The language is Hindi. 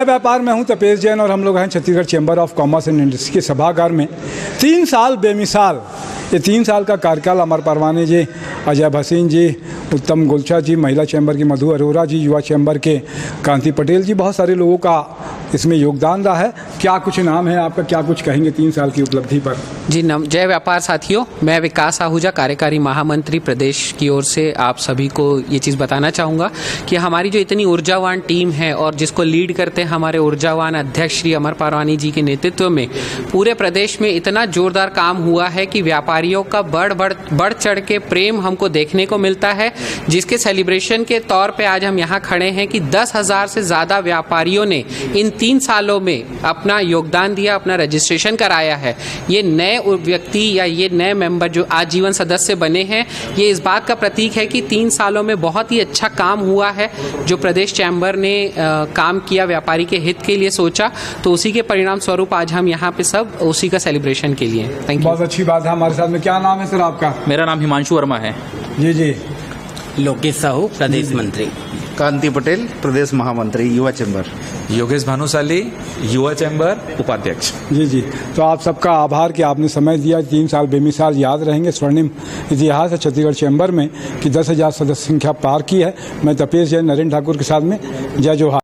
व्यापार में हूं तपेश जैन और हम लोग हैं Chhattisgarh chamber of commerce and industry के सभागार में। 3 साल बेमिसाल, ये 3 साल का कार्यकाल अमर परवाने जी, अजय भसीन जी, उत्तम गुलचा जी, महिला चैम्बर की मधु अरोरा जी, युवा चैम्बर के कांति पटेल जी, बहुत सारे लोगों का इसमें योगदान रहा है। क्या कुछ नाम है आपका, क्या कुछ कहेंगे 3 साल की उपलब्धि पर? जी जय व्यापार साथियों, मैं विकास आहूजा, कार्यकारी महामंत्री प्रदेश की ओर से आप सभी को ये चीज़ बताना चाहूँगा कि हमारी जो इतनी ऊर्जावान टीम है और जिसको लीड करते हैं हमारे ऊर्जावान अध्यक्ष श्री अमर परवानी जी के नेतृत्व में पूरे प्रदेश में इतना जोरदार काम हुआ है कि व्यापारियों का बढ़ चढ़ के प्रेम हमको देखने को मिलता है, जिसके सेलिब्रेशन के तौर पे आज हम यहाँ खड़े हैं कि 10,000 से ज़्यादा व्यापारियों ने इन 3 सालों में अपना योगदान दिया, अपना रजिस्ट्रेशन कराया है। ये नए व्यक्ति या ये नए मेंबर जो आजीवन सदस्य बने हैं, ये इस बात का प्रतीक है कि 3 सालों में बहुत ही अच्छा काम हुआ है। जो प्रदेश चैम्बर ने काम किया, व्यापारी के हित के लिए सोचा, तो उसी के परिणाम स्वरूप आज हम यहाँ पे सब उसी का सेलिब्रेशन के लिए। Thank you. बहुत अच्छी बात है। हमारे साथ में क्या नाम है सर आपका? मेरा नाम हिमांशु वर्मा है। जी। लोकेश साहू, प्रदेश मंत्री। कांति पटेल, प्रदेश महामंत्री, युवा चैम्बर। योगेश भानुशाली, युवा चैम्बर उपाध्यक्ष। जी। तो आप सबका आभार कि आपने समय दिया। 3 साल बेमिसाल याद रहेंगे, स्वर्णिम इतिहास है छत्तीसगढ़ चैम्बर में कि 10,000 सदस्य संख्या पार की है। मैं तपेश जैन नरेंद्र ठाकुर के साथ में, जय जोहार।